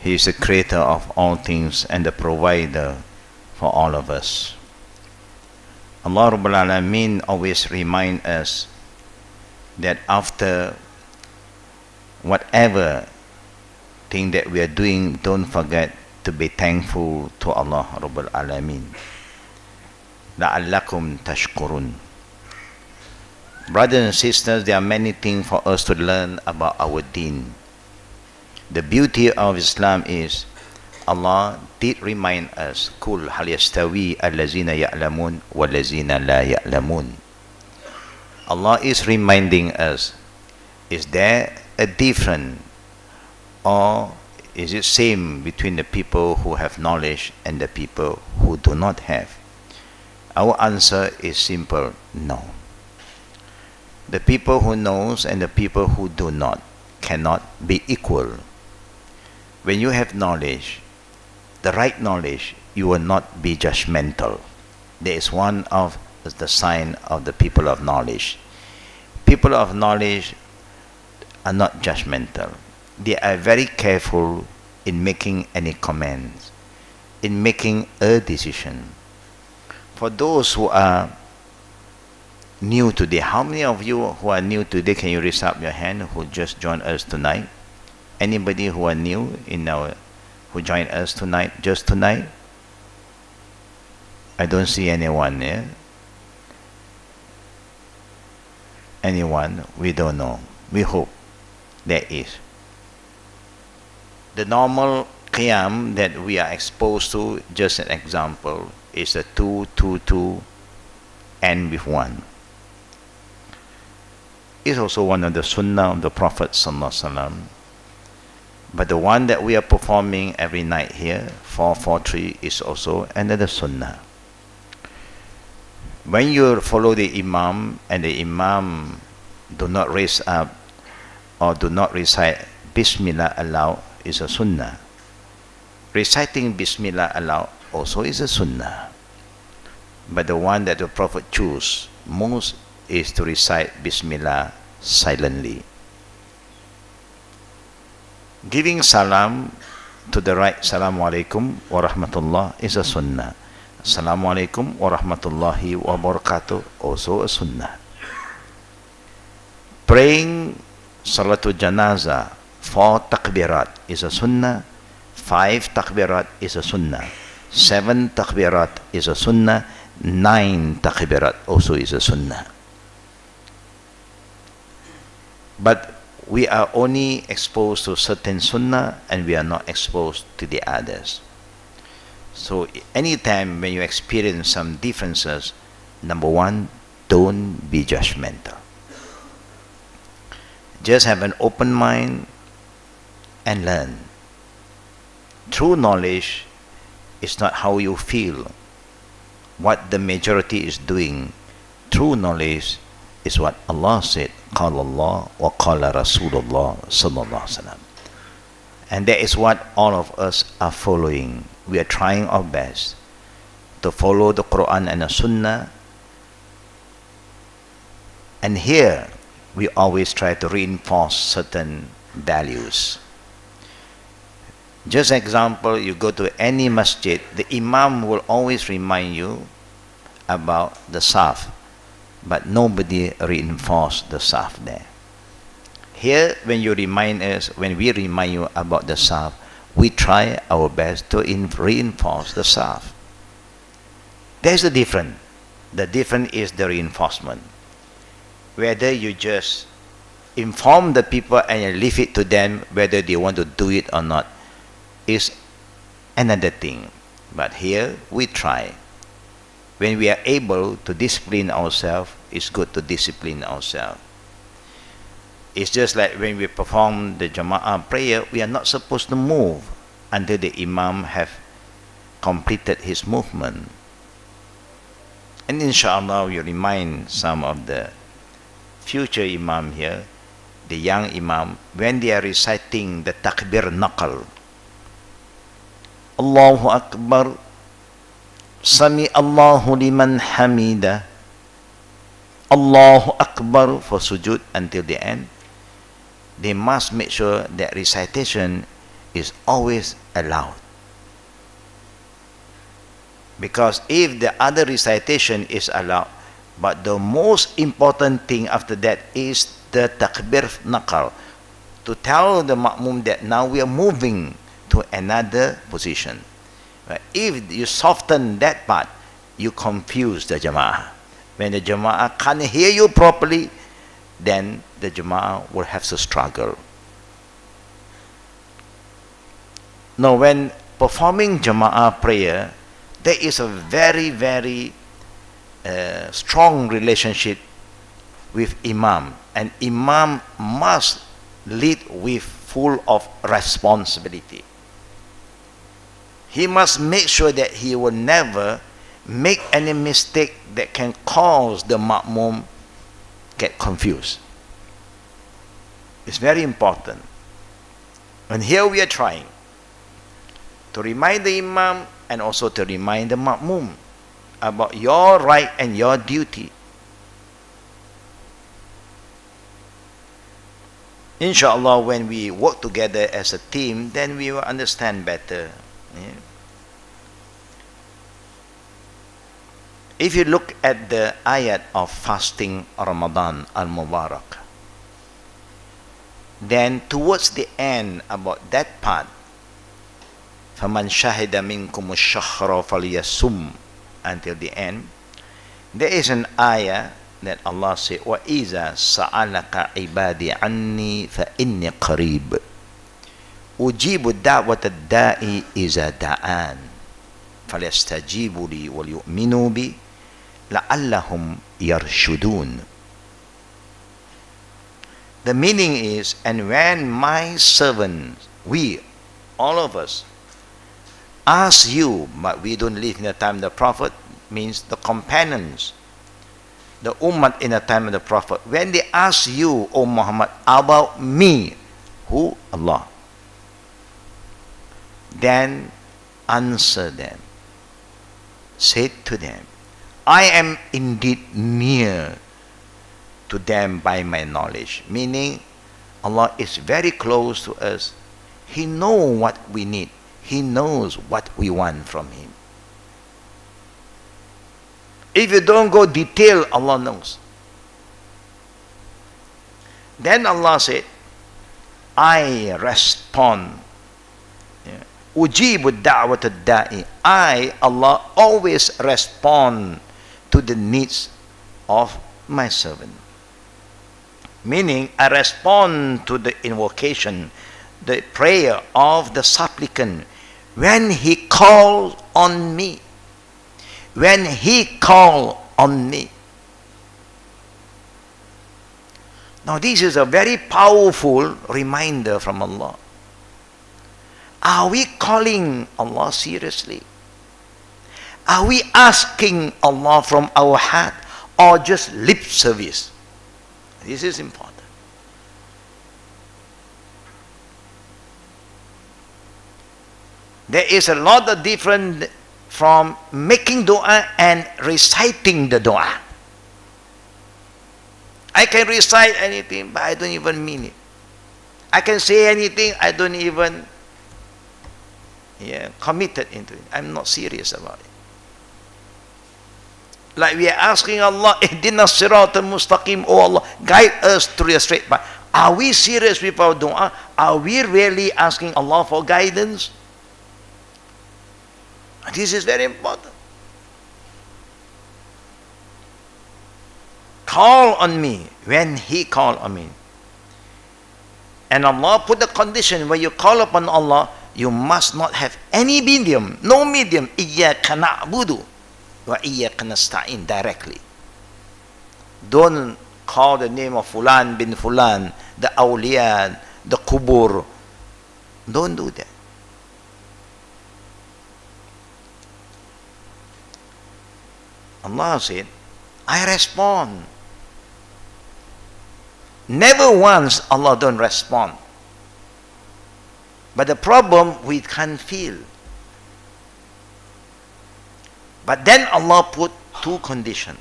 He is the creator of all things and the provider for all of us. Allah Rabbul Alameen always remind us that after whatever thing that we are doing, don't forget to be thankful to Allah Rabbul Alameen. La'allakum tashkurun. Brothers and sisters, there are many things for us to learn about our deen. The beauty of Islam is Allah did remind us, Kul hal yastawi allazina ya'lamun wallazina la ya'lamun. Allah is reminding us, is there a difference or is it same between the people who have knowledge and the people who do not have? Our answer is simple, no. The people who knows and the people who do not cannot be equal. When you have knowledge, the right knowledge, you will not be judgmental. There is one of the sign of the people of knowledge. People of knowledge are not judgmental. They are very careful in making any comments, in making a decision. For those who are new today, how many of you who are new today, can you raise up your hand, who just joined us tonight? Anybody who are new in our, who joined us tonight, just tonight? I don't see anyone here. Anyone? We don't know. We hope there is. The normal qiyam that we are exposed to, just an example, is a 2, 2, 2, end with 1. It's also one of the sunnah of the Prophet Sallallahu Alaihi Wasallam. But the one that we are performing every night here, 4, 4, 3, is also another sunnah. When you follow the Imam and the Imam do not raise up or do not recite Bismillah aloud, is a sunnah. Reciting Bismillah aloud also is a sunnah. But the one that the Prophet chose most is to recite Bismillah silently. Giving salam to the right, Assalamu alaikum wa rahmatullah, is a sunnah. Assalamu alaikum wa rahmatullahi wa barakatuh, also a sunnah. Praying Salatul Janazah, 4 takbirat is a sunnah, 5 takbirat is a sunnah, 7 takbirat is a sunnah, 9 takbirat also is a sunnah. But we are only exposed to certain sunnah and we are not exposed to the others. So anytime when you experience some differences, number one, don't be judgmental. Just have an open mind and learn. True knowledge is not how you feel, what the majority is doing. True knowledge is what Allah said, Qala Allah wa Qala Rasulullah Sallallahu Alaihi Wasallam. And that is what all of us are following. We are trying our best to follow the Quran and the Sunnah. And here we always try to reinforce certain values. Just example, you go to any masjid, the Imam will always remind you about the saf, but nobody reinforce the saf there. Here, when you remind us, when we remind you about the saf, we try our best to reinforce the saf. There's a difference. The difference is the reinforcement. Whether you just inform the people and you leave it to them whether they want to do it or not is another thing. But here we try. When we are able to discipline ourselves, it's good to discipline ourselves. It's just like when we perform the Jama'ah prayer, we are not supposed to move until the Imam have completed his movement. And inshallah, we remind some of the future Imam here, the young Imam, when they are reciting the Takbir Naqal, Allahu Akbar, Sami Allahu liman hamida, Allahu Akbar for sujud until the end, they must make sure that recitation is always allowed. Because if the other recitation is allowed, but the most important thing after that is the takbir naqal, to tell the ma'mum that now we are moving to another position. Right? If you soften that part, you confuse the jama'ah. When the jama'ah can't hear you properly, then the jama'ah will have to struggle. Now, when performing jama'ah prayer, there is a very, very strong relationship with imam, and imam must lead with full of responsibility. He must make sure that he will never make any mistake that can cause the ma'mum get confused. It's very important. And here we are trying to remind the imam and also to remind the ma'mum about your right and your duty. Inshallah, when we work together as a team, then we will understand better. Yeah. If you look at the ayat of fasting Ramadan al-Mubarak, then towards the end about that part, فَمَنْ شَهِدَ مِنْكُمُ الشَّهْرَ فَلْيَصُمْ, until the end, there is an ayah that Allah said, وَإِذَا سَأَلَكَ عِبَادِي عَنِّي فَإِنِّي قَرِيبٌ أُجِيبُ دَعْوَةَ الدَّاعِ إِذَا دَعَانِ فَلْيَسْتَجِيبُوا لِي وَلْيُؤْمِنُوا بِي لَعَلَّهُمْ يَرْشُدُونَ. The meaning is, and when my servants, we, all of us, ask you, but we don't live in the time of the Prophet, means the companions, the ummah in the time of the Prophet, when they ask you, O Muhammad, about me, who? Allah, then answer them, say to them, I am indeed near to them by my knowledge. Meaning, Allah is very close to us. He knows what we need. He knows what we want from Him. If you don't go detail, Allah knows. Then Allah said, I respond. Ujibu da'wat ad-da'i. I, Allah, always respond to the needs of my servant. Meaning, I respond to the invocation, the prayer of the supplicant when he calls on me. When he calls on me. Now, this is a very powerful reminder from Allah. Are we calling Allah seriously? Are we asking Allah from our heart or just lip service? This is important. There is a lot of difference from making dua and reciting the dua. I can recite anything, but I don't even mean it. I can say anything, I don't even committed into it. I'm not serious about it. Like we are asking Allah, Ihdina siratal mustaqim, oh Allah, guide us through the straight path. Are we serious with our dua? Are we really asking Allah for guidance? This is very important. Call on me when He called on me. And Allah put the condition when you call upon Allah, you must not have any medium, no medium. Iyyaka na'budu wa iyyaka nasta'in, directly. Don't call the name of Fulan bin Fulan, the awliya, the kubur. Don't do that. Allah said, I respond. Never once Allah don't respond. But the problem, we can't feel. But then Allah put two conditions.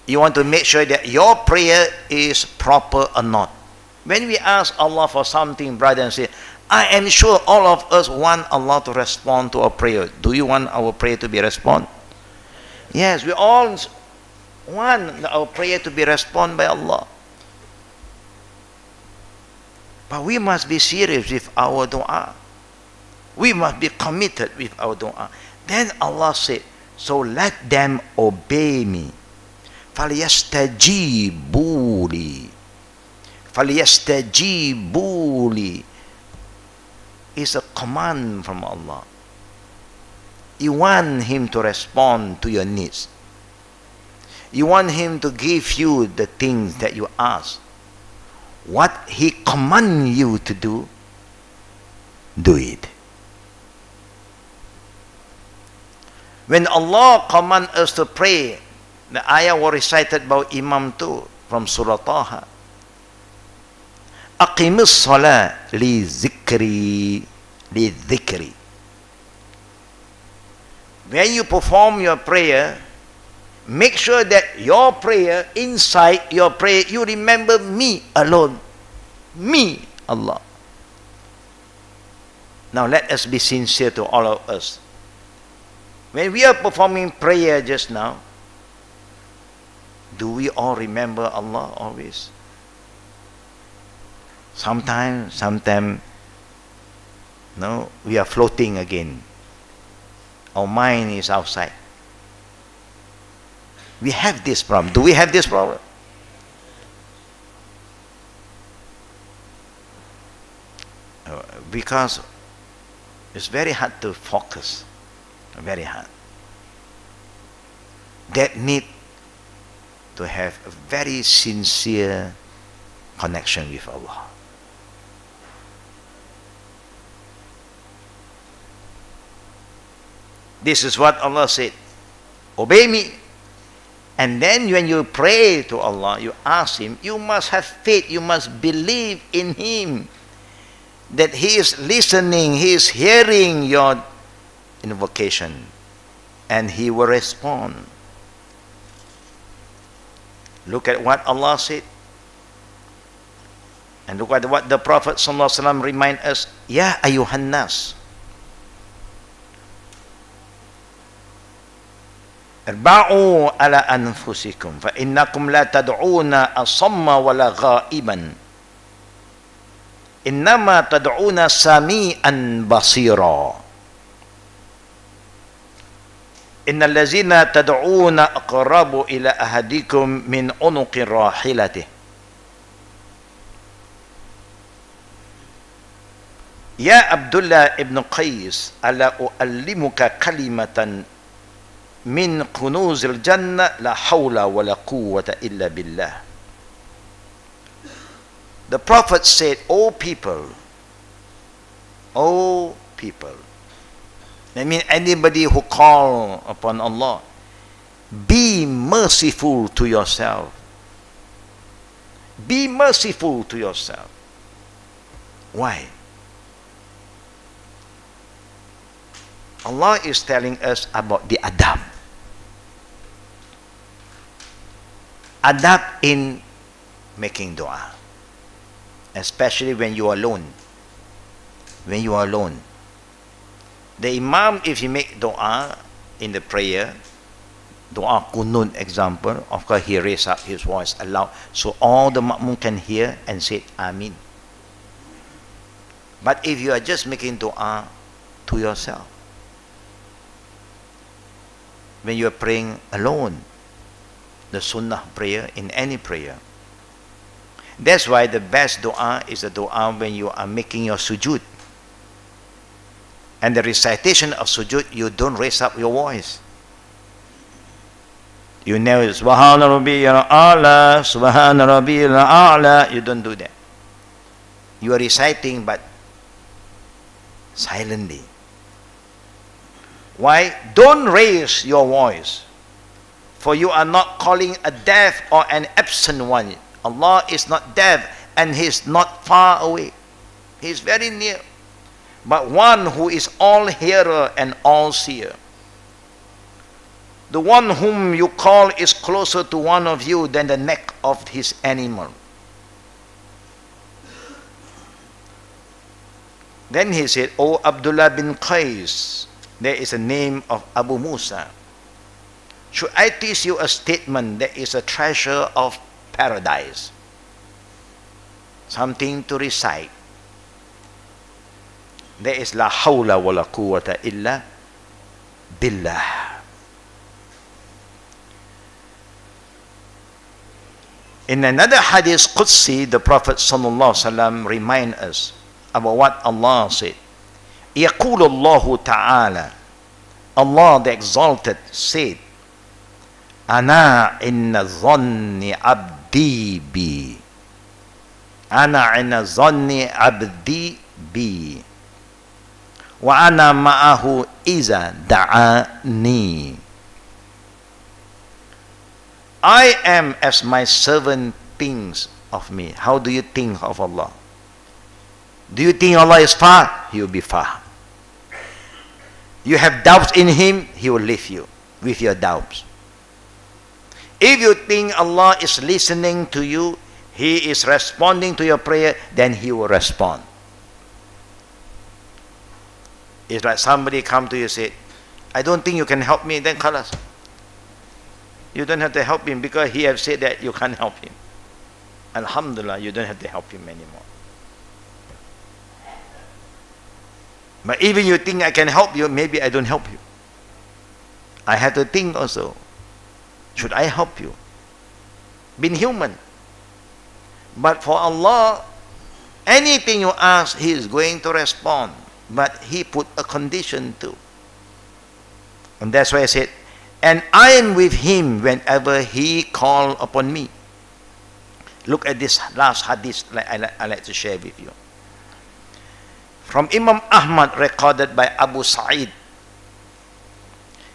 You want to make sure that your prayer is proper or not. When we ask Allah for something, brother and sister, I am sure all of us want Allah to respond to our prayer. Do you want our prayer to be responded? Yes, we all want our prayer to be responded by Allah. But we must be serious with our dua. We must be committed with our dua. Then Allah said, so let them obey me. فَلْيَسْتَجِيبُوا لِي فَلْيَسْتَجِيبُوا لِي. It's a command from Allah. You want Him to respond to your needs. You want Him to give you the things that you ask. What He commands you to do, do it. When Allah commands us to pray, the ayah was recited by Imam too from Surah Taha. Aqimus salah li zikri. When you perform your prayer, make sure that your prayer, inside your prayer, you remember me alone. Me, Allah. Now let us be sincere to all of us. When we are performing prayer just now, do we all remember Allah always? Sometimes, no, we are floating again. Our mind is outside. We have this problem. Do we have this problem? Because it's very hard to focus. Very hard. That need to have a very sincere connection with Allah. This is what Allah said. Obey me. And then when you pray to Allah, you ask Him, you must have faith, you must believe in Him. That He is listening, He is hearing your invocation. And He will respond. Look at what Allah said. And look at what the Prophet ﷺ reminds us. Ya ayuhan nas. Irba'u ala anfusikum fa innakum la tad'una asamma wala ghaiban innama tad'una sami'an basira innal ladzina tad'una aqrabu ila ahadikum min unuqir rahilatihi ya Abdullah ibn Qais ala uallimuka kalimatan min kunuzil jannah la hawla wa la quwwata illa billah. The Prophet said, O people, I mean anybody who call upon Allah, be merciful to yourself. Be merciful to yourself. Why? Allah is telling us about the adab. Adab in making dua. Especially when you are alone. When you are alone. The Imam, if he make dua in the prayer, dua kunun example, of course he raise up his voice aloud so all the ma'mum can hear and say Amin. But if you are just making dua to yourself, when you are praying alone, the sunnah prayer in any prayer. That's why the best dua is the dua when you are making your sujood. And the recitation of sujood, you don't raise up your voice. You never Subhana Rabbiyal A'la, Subhana Rabbiyal A'la. You don't do that. You are reciting but silently. Why? Don't raise your voice. For you are not calling a deaf or an absent one. Allah is not deaf and He is not far away. He is very near. But one who is all hearer and all seer. The one whom you call is closer to one of you than the neck of his animal. Then he said, O Abdullah bin Qais, there is a name of Abu Musa. Should I teach you a statement that is a treasure of paradise? Something to recite. There is la hawla wa la quwwata illa billah. In another hadith Qudsi, the Prophet sallallahu alaihi wasallam remind us about what Allah said. يقول الله تعالى, Allah the Exalted said, أنا إن ظن عبدي بي, أنا إن ظن عبدي بي, وأنا معه إذا دعاني. I am as my servant thinks of me. How do you think of Allah? Do you think Allah is far? He will be far. You have doubts in Him, He will leave you with your doubts. If you think Allah is listening to you, He is responding to your prayer, then He will respond. It's like somebody come to you and say, I don't think you can help me, then khalas. You don't have to help him because he has said that you can't help him. Alhamdulillah, you don't have to help him anymore. But even you think I can help you, maybe I don't help you. I have to think also, should I help you? Being human. But for Allah, anything you ask, He is going to respond. But He put a condition too. And that's why I said, and I am with him whenever he call upon me. Look at this last hadith I like to share with you. From Imam Ahmad, recorded by Abu Sa'id,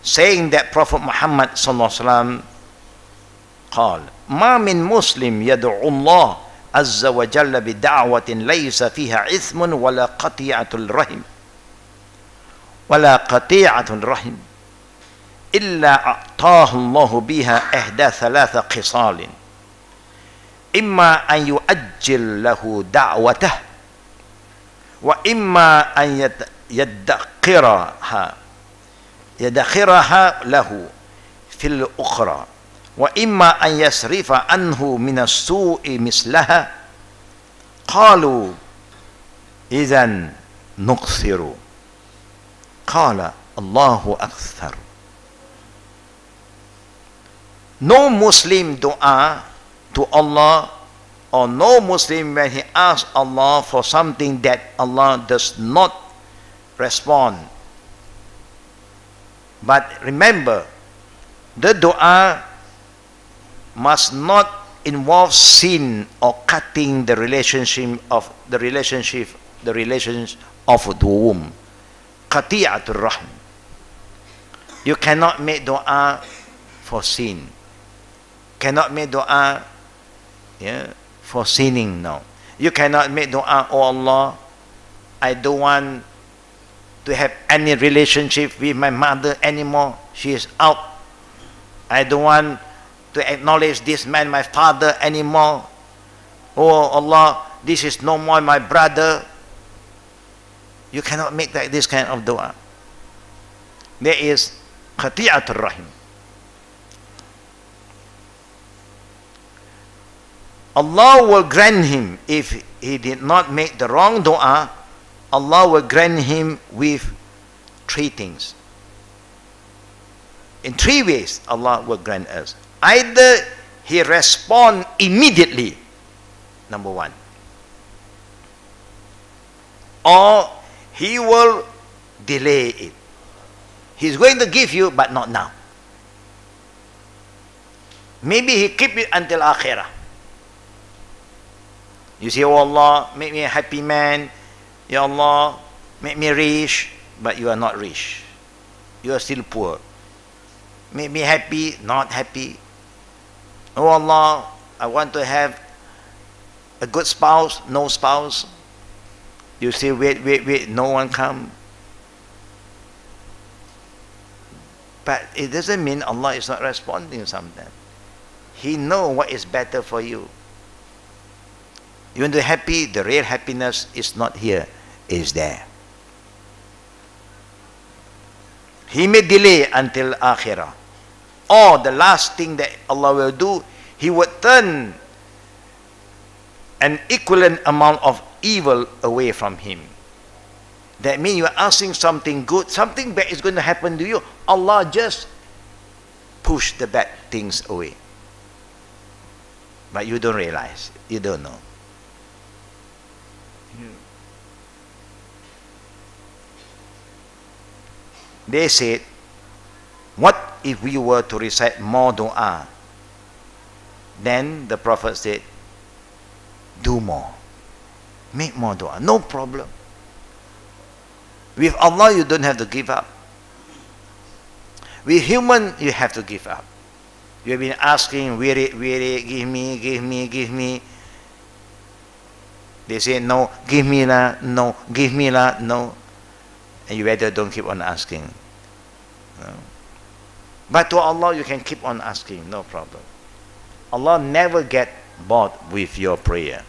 saying that Prophet Muhammad sallallahu alaihi wasallam قال ما من مسلم يدعو الله عز وجل بدعوة ليس فيها إثم ولا قطيعة الرحم إلا أعطاه الله بها إحدى ثلاث خصال إما أن يؤجل له دعوته وإما أن يدخرها له في الأخرى وإما أن يصرف عنه من السوء مثلها. قالوا إذن نكثر. قال الله أكثر. No Muslim dua to Allah, or no Muslim when he asks Allah for something that Allah does not respond. But remember, the dua must not involve sin or cutting the relations of the womb. Qati'atul rahm. You cannot make dua for sin. Cannot make dua for sinning now. You cannot make dua, oh Allah, I don't want to have any relationship with my mother anymore. She is out. I don't want to acknowledge this man, my father, anymore. Oh Allah, this is no more my brother. You cannot make this kind of dua. There is qati'atul rahim. Allah will grant him, if he did not make the wrong dua, Allah will grant him with three things. In three ways Allah will grant us. Either he respond immediately, number one, or he will delay it. He's going to give you, but not now. Maybe he keep it until akhirah. You say, oh Allah, make me a happy man. Ya Allah, make me rich. But you are not rich. You are still poor. Make me happy, not happy. Oh Allah, I want to have a good spouse, no spouse. You say, wait, no one come. But it doesn't mean Allah is not responding sometimes. He knows what is better for you. You want to be happy, the real happiness is not here. is there. He may delay until akhirah. Or the last thing that Allah will do, He would turn an equivalent amount of evil away from him. That means you are asking something good, something bad is going to happen to you. Allah just push the bad things away. But you don't realize, you don't know. They said, what if we were to recite more dua? Then the Prophet said, do more. Make more dua. No problem. With Allah, you don't have to give up. With human, you have to give up. You have been asking, weary, give me, give me, give me. They say, no, give me la, no, give me la, no. And you better don't keep on asking. No. But to Allah, you can keep on asking, no problem. Allah never get bored with your prayer.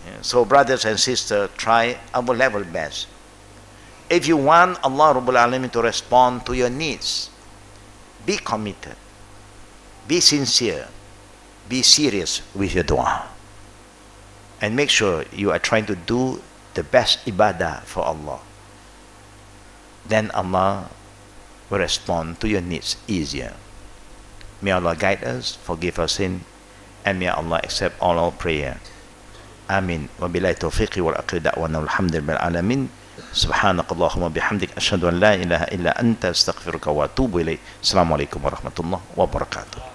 Yeah. So brothers and sisters, try our level best. If you want Allah Rabbul Alamin to respond to your needs, be committed, be sincere, be serious with your dua, and make sure you are trying to do the best ibadah for Allah. Then Allah will respond to your needs easier. May Allah guide us, forgive our sin, and may Allah accept all our prayer. Amin. Wa billahi tawfiqi wal aqli da'wana walhamdulillahi alamin. سبحانك اللهم وبحمدك أشهد أن لا إله إلا أنت أستغفرك وأتوب إليك. السلام عليكم ورحمة الله وبركاته.